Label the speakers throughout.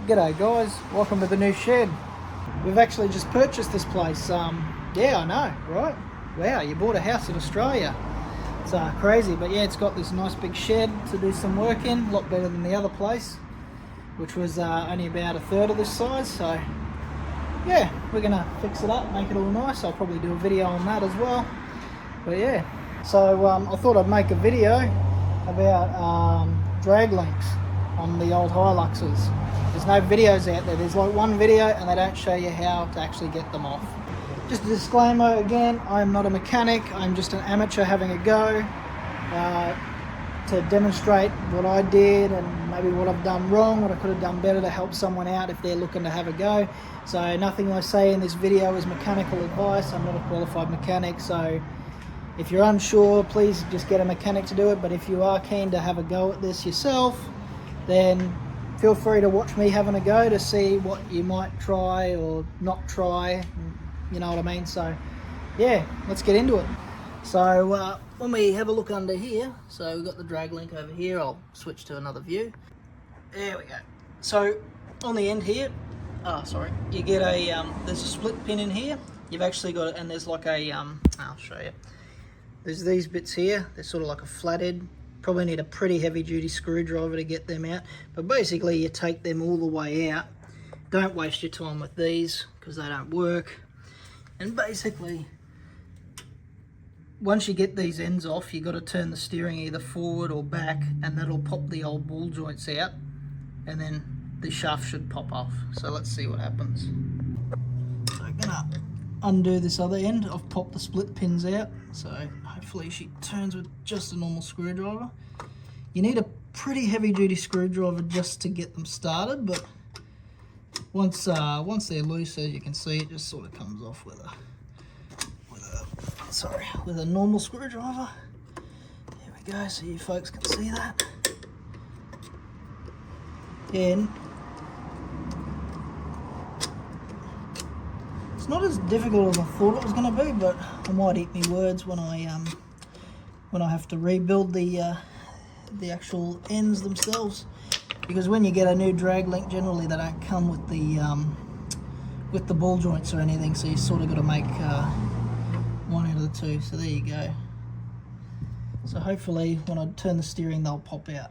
Speaker 1: G'day guys, welcome to the new shed. We've actually just purchased this place. Yeah, I know, right? Wow, you bought a house in Australia. It's crazy, but yeah, it's got this nice big shed to do some work in, a lot better than the other place, which was only about a third of this size. So yeah, we're gonna fix it up, make it all nice. I'll probably do a video on that as well. But yeah, so I thought I'd make a video about drag links on the old Hiluxes. There's no videos out there. There's like one video and they don't show you how to actually get them off. Just a disclaimer again, I'm not a mechanic. I'm just an amateur having a go to demonstrate what I did and maybe what I've done wrong, what I could have done better to help someone out if they're looking to have a go. So nothing I say in this video is mechanical advice. I'm not a qualified mechanic, so if you're unsure, please just get a mechanic to do it. But if you are keen to have a go at this yourself, then feel free to watch me having a go to see what you might try or not try, you know what I mean? So yeah, let's get into it. So when we have a look under here, so we've got the drag link over here. I'll switch to another view. There we go. So on the end here, you get a, there's a split pin in here. You've actually got it, and there's like a, I'll show you. There's these bits here, they're sort of like a flathead. Probably need a pretty heavy duty screwdriver to get them out, but basically you take them all the way out. Don't waste your time with these because they don't work. And basically, once you get these ends off, you got to turn the steering either forward or back, and that'll pop the old ball joints out, and then the shaft should pop off. So let's see what happens. So I'm gonna undo this other end. I've popped the split pins out, so hopefully she turns with just a normal screwdriver. You need a pretty heavy duty screwdriver just to get them started, but once they're loose, as you can see, it just sort of comes off with a normal screwdriver. There we go, so you folks can see that. And it's not as difficult as I thought it was going to be, but I might eat me words when I have to rebuild the actual ends themselves, because when you get a new drag link, generally they don't come with the ball joints or anything, so you sort of got to make one out of the two. So there you go. So hopefully when I turn the steering, they'll pop out.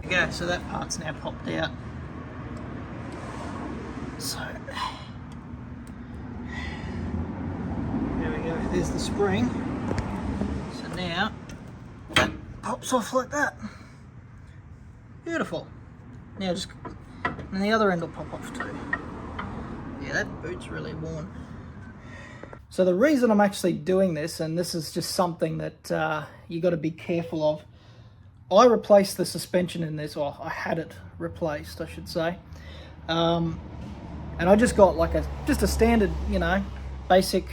Speaker 1: Go, so that part's now popped out. So there we go, there's the spring. So now that pops off like that. Beautiful. Now just, and the other end will pop off too. Yeah, that boot's really worn. So the reason I'm actually doing this, and this is just something that you got to be careful of, I replaced the suspension in this, or I had it replaced, I should say. And I just got like just a standard, you know, basic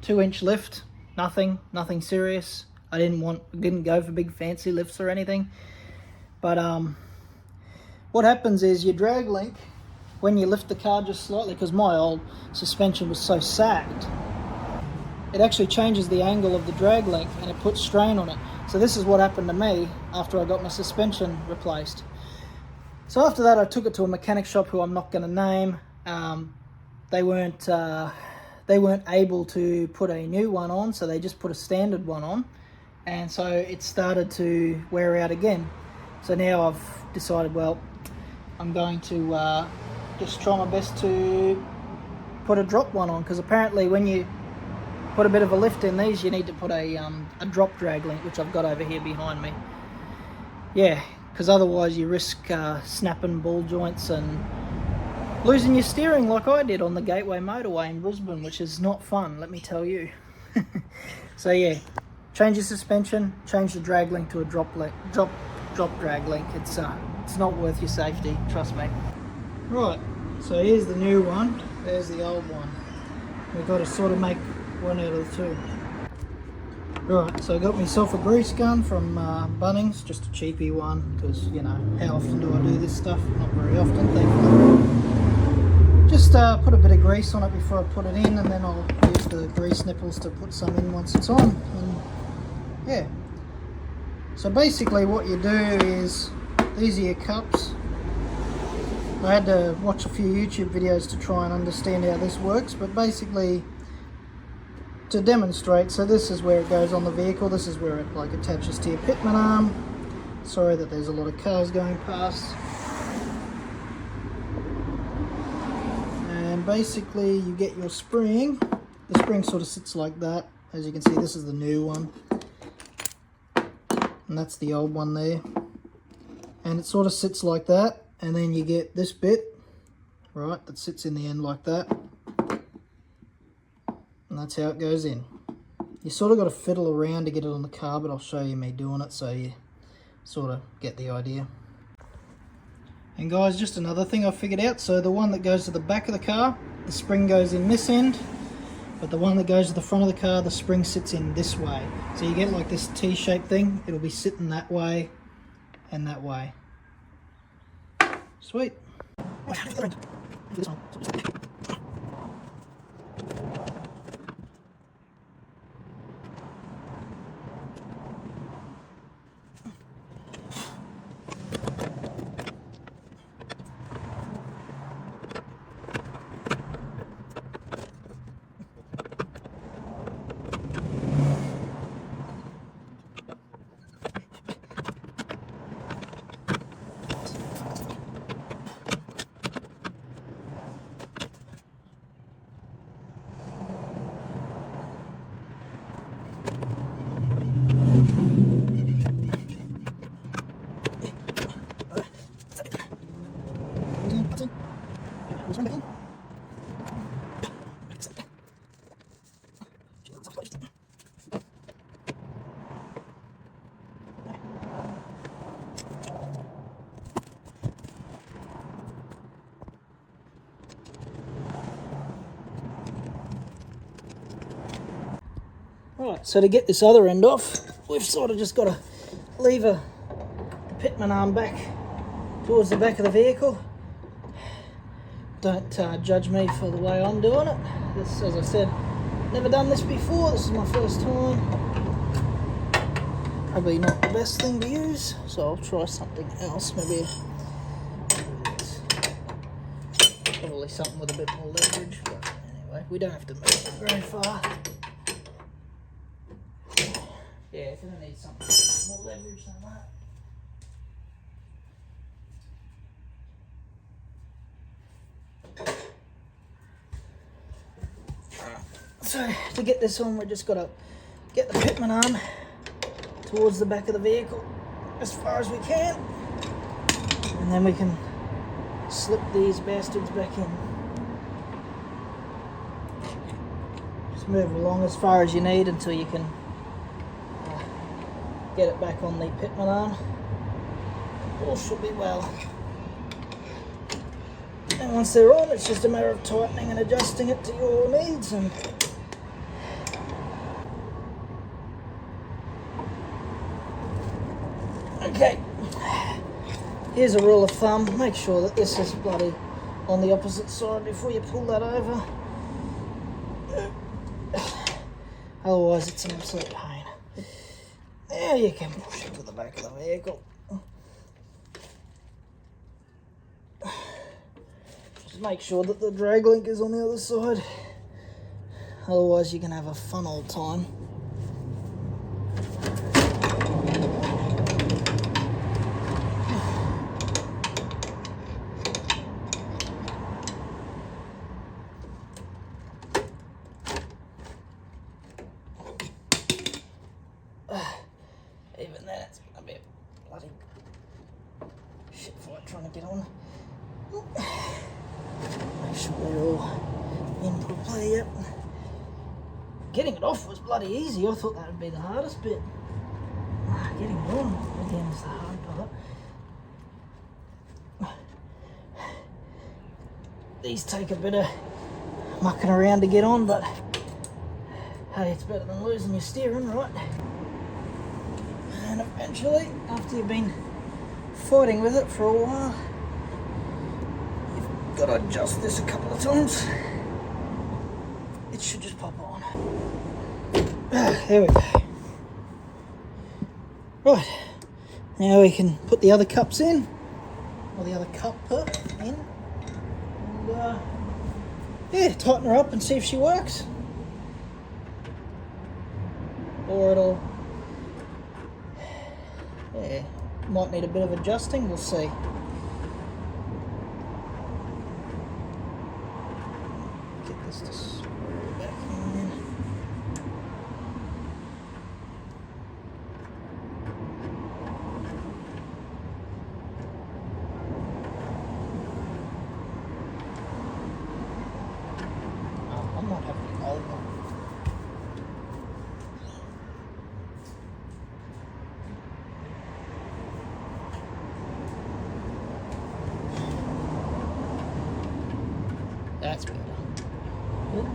Speaker 1: 2-inch lift, nothing serious. I didn't go for big fancy lifts or anything. But what happens is your drag link, when you lift the car just slightly, because my old suspension was so sagged, it actually changes the angle of the drag link and it puts strain on it. So this is what happened to me after I got my suspension replaced. So after that, I took it to a mechanic shop who I'm not going to name. They weren't able to put a new one on, so they just put a standard one on, and so it started to wear out again. So now I've decided, well, I'm going to just try my best to put a drop one on, because apparently when you put a bit of a lift in these, you need to put a drop drag link, which I've got over here behind me. Yeah, because otherwise you risk snapping ball joints and losing your steering like I did on the Gateway Motorway in Brisbane, which is not fun, let me tell you. So yeah, change your suspension, change the drag link to a drop drag link. It's it's not worth your safety, trust me. Right, so here's the new one, there's the old one. We've got to sort of make one out of the two. Right, so I got myself a grease gun from Bunnings, just a cheapy one, because, you know, how often do I do this stuff? Not very often, thankfully. Just put a bit of grease on it before I put it in, and then I'll use the grease nipples to put some in once it's on. And yeah. So basically what you do is, these are your cups. I had to watch a few YouTube videos to try and understand how this works, but basically, to demonstrate, so this is where it goes on the vehicle, this is where it like attaches to your pitman arm. Sorry that there's a lot of cars going past. And basically you get your spring. The spring sort of sits like that. As you can see, this is the new one. And that's the old one there. And it sort of sits like that. And then you get this bit, right, that sits in the end like that. And that's how it goes in. You sort of got to fiddle around to get it on the car, but I'll show you me doing it so you sort of get the idea. And guys, just another thing I figured out. So the one that goes to the back of the car, the spring goes in this end, but the one that goes to the front of the car, the spring sits in this way. So you get like this T-shaped thing. It'll be sitting that way and that way. Sweet. Right, so to get this other end off, we've sort of just got to lever the pitman arm back towards the back of the vehicle. Don't judge me for the way I'm doing it. This, as I said, never done this before. This is my first time. Probably not the best thing to use, so I'll try something else. Maybe probably something with a bit more leverage. But anyway, we don't have to move it very far. Yeah, it's going to need something more leverage than that. So to get this on, we just got to get the pitman arm towards the back of the vehicle as far as we can, and then we can slip these bastards back in. Just move along as far as you need until you can get it back on the pitman arm. All should be well. And once they're on, it's just a matter of tightening and adjusting it to your needs. And okay, here's a rule of thumb. Make sure that this is bloody on the opposite side before you pull that over. Otherwise it's an absolute pain. Now you can push it to the back of the vehicle. Just make sure that the drag link is on the other side. Otherwise you can have a fun old time. Even then, it's going to be a bloody shit fight trying to get on. Make sure they're all in properly, yep. Getting it off was bloody easy. I thought that would be the hardest bit. Getting it on again is the hard part. These take a bit of mucking around to get on, but hey, it's better than losing your steering, right? And eventually, after you've been fighting with it for a while, you've got to adjust this a couple of times. It should just pop on. There we go. Right, now we can put the other cups in, or the other cup in, and yeah, tighten her up and see if she works. Or it'll, yeah, might need a bit of adjusting, we'll see. Get this to screw back in. Oh, I might have the old one. That's better. Oop.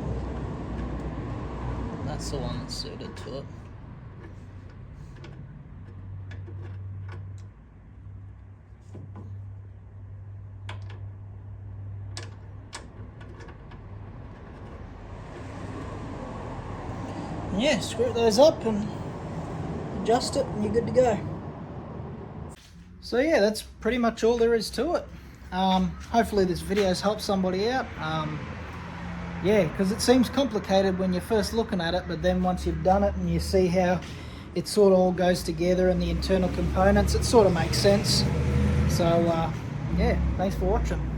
Speaker 1: That's the one that's suited to it. And yeah, screw those up and adjust it and you're good to go. So yeah, that's pretty much all there is to it. Hopefully this video's helped somebody out. Yeah, because it seems complicated when you're first looking at it, but then once you've done it and you see how it sort of all goes together and the internal components, it sort of makes sense. So yeah, thanks for watching.